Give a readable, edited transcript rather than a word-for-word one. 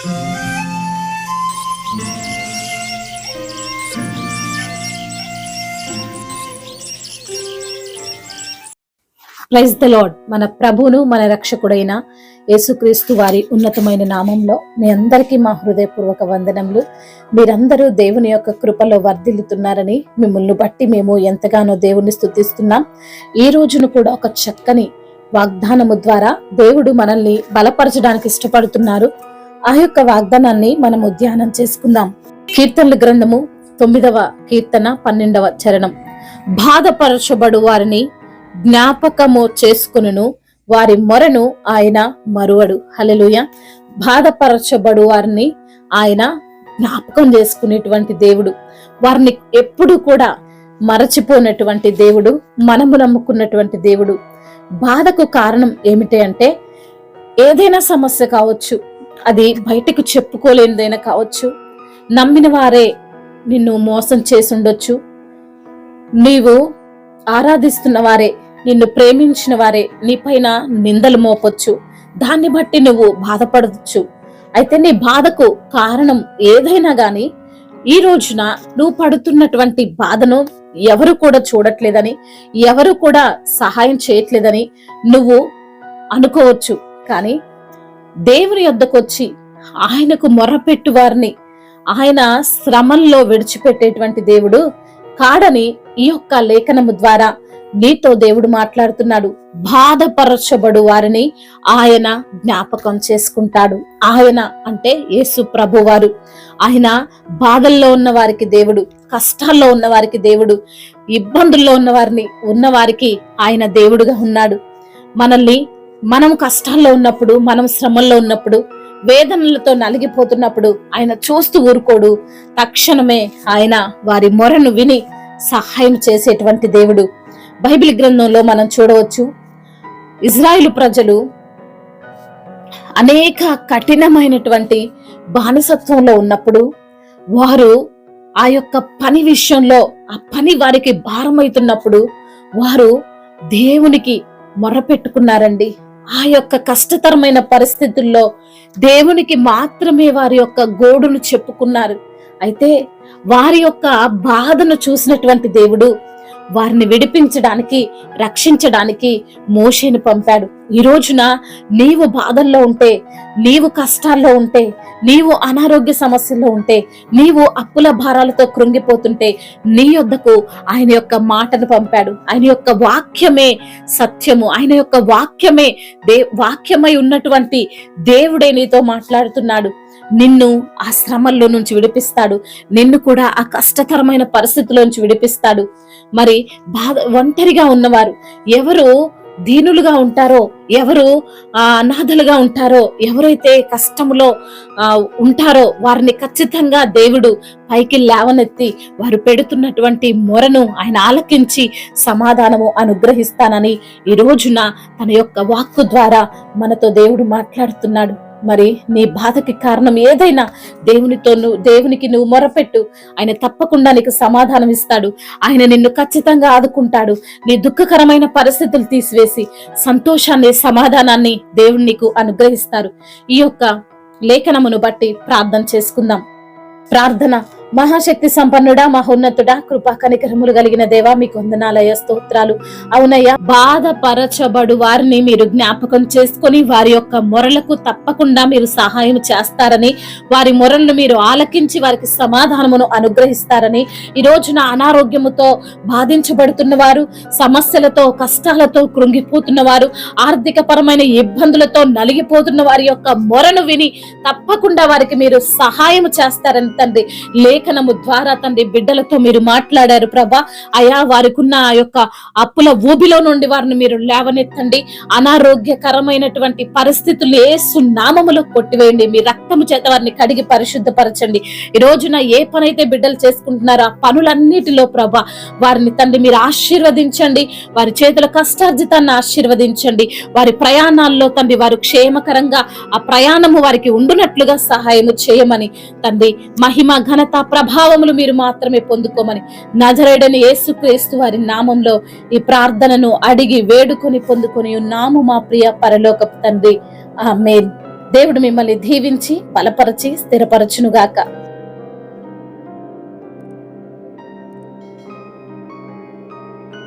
Praise the lord. మన ప్రభువును మన రక్షకుడైన యేసుక్రీస్తు వారి ఉన్నతమైన నామంలో మీ అందరికీ మా హృదయపూర్వక వందనములు. మీరందరూ దేవుని యొక్క కృపలో వర్ధిల్లుతున్నారని మిమ్మల్ని బట్టి మేము ఎంతగానో దేవుని స్తుతిస్తున్నాం. ఈ రోజును కూడా ఒక చక్కని వాగ్దానము ద్వారా దేవుడు మనల్ని బలపరచడానికి ఇష్టపడుతున్నారు. ఆ యొక్క వాగ్దానాన్ని మనము ధ్యానం చేసుకుందాం. కీర్తనల గ్రంథము 9వ కీర్తన 12వ చరణం. బాధపరచబడు వారిని జ్ఞాపకము చేసుకును, వారి మొరను ఆయన మరువడు. హల్లెలూయా. బాధపరచబడు వారిని ఆయన జ్ఞాపకం చేసుకునేటువంటి దేవుడు, వారిని ఎప్పుడు కూడా మరచిపోయినటువంటి దేవుడు, మనము నమ్ముకున్నటువంటి దేవుడు. బాధకు కారణం ఏమిటి అంటే, ఏదైనా సమస్య కావచ్చు, అది బయటకు చెప్పుకోలేనిదైనా కావచ్చు, నమ్మిన వారే నిన్ను మోసం చేసి ఉండొచ్చు, నీవు ఆరాధిస్తున్న వారే, నిన్ను ప్రేమించిన వారే నీపైన నిందలు మోపొచ్చు, దాన్ని బట్టి నువ్వు బాధపడవచ్చు. అయితే నీ బాధకు కారణం ఏదైనా గాని ఈ రోజున నువ్వు పడుతున్నటువంటి బాధను ఎవరు కూడా చూడట్లేదని, ఎవరు కూడా సహాయం చేయట్లేదని నువ్వు అనుకోవచ్చు. కానీ దేవుని యొద్దకు వచ్చి ఆయనకు మొర్రపెట్టు వారిని ఆయన శ్రమల్లో విడిచిపెట్టేటువంటి దేవుడు కాడని ఈ యొక్క లేఖనము ద్వారా నీతో దేవుడు మాట్లాడుతున్నాడు. బాధపరచబడు వారిని ఆయన జ్ఞాపకం చేసుకుంటాడు. ఆయన అంటే యేసు ప్రభువారు. ఆయన బాధల్లో ఉన్న వారికి దేవుడు, కష్టాల్లో ఉన్న వారికి దేవుడు, ఇబ్బందుల్లో ఉన్న వారికి ఆయన దేవుడుగా ఉన్నాడు. మనం కష్టాల్లో ఉన్నప్పుడు, మనం శ్రమల్లో ఉన్నప్పుడు, వేదనలతో నలిగిపోతున్నప్పుడు ఆయన చూస్తూ ఊరుకోడు. తక్షణమే ఆయన వారి మొరను విని సహాయం చేసేటువంటి దేవుడు. బైబిల్ గ్రంథంలో మనం చూడవచ్చు, ఇజ్రాయేలు ప్రజలు అనేక కఠినమైనటువంటి బానిసత్వంలో ఉన్నప్పుడు వారు ఆ యొక్క పని విషయంలో, ఆ పని వారికి భారమవుతున్నప్పుడు వారు దేవునికి మొరపెట్టుకున్నారండి. ఆ యొక్క కష్టతరమైన పరిస్థితుల్లో దేవునికి మాత్రమే వారి యొక్క గోడును చెప్పుకున్నారు. అయితే వారి యొక్క బాధను చూసినటువంటి దేవుడు వారిని విడిపించడానికి, రక్షించడానికి మోషేను పంపాడు. ఈ రోజున నీవు బాధల్లో ఉంటే, నీవు కష్టాల్లో ఉంటే, నీవు అనారోగ్య సమస్యల్లో ఉంటే, నీవు అప్పుల భారాలతో కృంగిపోతుంటే నీ యొద్దకు ఆయన యొక్క మాటను పంపాడు. ఆయన యొక్క వాక్యమే సత్యము, ఆయన యొక్క వాక్యమే వాక్యమై ఉన్నటువంటి దేవుడే నీతో మాట్లాడుతున్నాడు. నిన్ను ఆ శ్రమల్లో నుంచి విడిపిస్తాడు, నిన్ను కూడా ఆ కష్టతరమైన పరిస్థితిలోంచి విడిపిస్తాడు. మరి ఒంటరిగా ఉన్నవారు, ఎవరు దీనులుగా ఉంటారో, ఎవరు అనాథలుగా ఉంటారో, ఎవరైతే కష్టములో ఉంటారో వారిని ఖచ్చితంగా దేవుడు పైకి లేవనెత్తి వారు పెడుతున్నటువంటి మొరను ఆయన ఆలకించి సమాధానము అనుగ్రహిస్తానని ఈ రోజున తన యొక్క వాక్కు ద్వారా మనతో దేవుడు మాట్లాడుతున్నాడు. మరి నీ బాధకి కారణం ఏదైనా దేవునికి నువ్వు మొరపెట్టు. ఆయన తప్పకుండా నీకు సమాధానం ఇస్తాడు. ఆయన నిన్ను ఖచ్చితంగా ఆదుకుంటాడు. నీ దుఃఖకరమైన పరిస్థితులు తీసివేసి సంతోషాన్ని, సమాధానాన్ని దేవుడు నీకు అనుగ్రహిస్తారు. ఈ యొక్క లేఖనమును బట్టి ప్రార్థన చేసుకుందాం. ప్రార్థన. మహాశక్తి సంపన్నుడా, మహోన్నతుడా, కృపా కనికరములు కలిగిన దేవా, మీకు వందనాలయ్య, స్తోత్రాలు. అవునయ్యా, బాధపరచబడు వారిని మీరు జ్ఞాపకం చేసుకొని వారి యొక్క మొరలకు తప్పకుండా మీరు సహాయం చేస్తారని, వారి మొరలను మీరు ఆలకించి వారికి సమాధానమును అనుగ్రహిస్తారని, ఈ రోజున అనారోగ్యముతో బాధించబడుతున్న వారు, సమస్యలతో కష్టాలతో కృంగిపోతున్న వారు, ఆర్థిక పరమైన ఇబ్బందులతో నలిగిపోతున్న వారి యొక్క మొరను విని తప్పకుండా వారికి మీరు సహాయం చేస్తారని తండ్రి లేఖనము ద్వారా తండ్రి బిడ్డలతో మీరు మాట్లాడారు ప్రభా. అయా, వారికి ఉన్న ఆ యొక్క అప్పుల ఊబిలో నుండి వారిని మీరు లేవనెత్తండి. అనారోగ్యకరమైనటువంటి పరిస్థితులు యేసు నామములో కొట్టివేయండి. మీ రక్తము చేత వారిని కడిగి పరిశుద్ధపరచండి. ఈ రోజున ఏ పనైతే బిడ్డలు చేసుకుంటున్నారో ఆ పనులన్నిటిలో ప్రభా వారిని తండ్రి మీరు ఆశీర్వదించండి. వారి చేతుల కష్టార్జితాన్ని ఆశీర్వదించండి. వారి ప్రయాణాల్లో తండ్రి వారు క్షేమకరంగా ఆ ప్రయాణము వారికి ఉండునట్లుగా సహాయము చేయమని తండ్రి మహిమ, ఘనత, ప్రభావములు మీరు మాత్రమే పొందుకోమని నజరేయుడైన యేసుక్రీస్తు వారి నామంలో ఈ ప్రార్థనను అడిగి వేడుకొని పొందుకొని ఉన్నాము మా ప్రియ పరలోకపు తండ్రి. ఆమేన్. దేవుడు మిమ్మల్ని దీవించి బలపరచి స్థిరపరచునుగాక.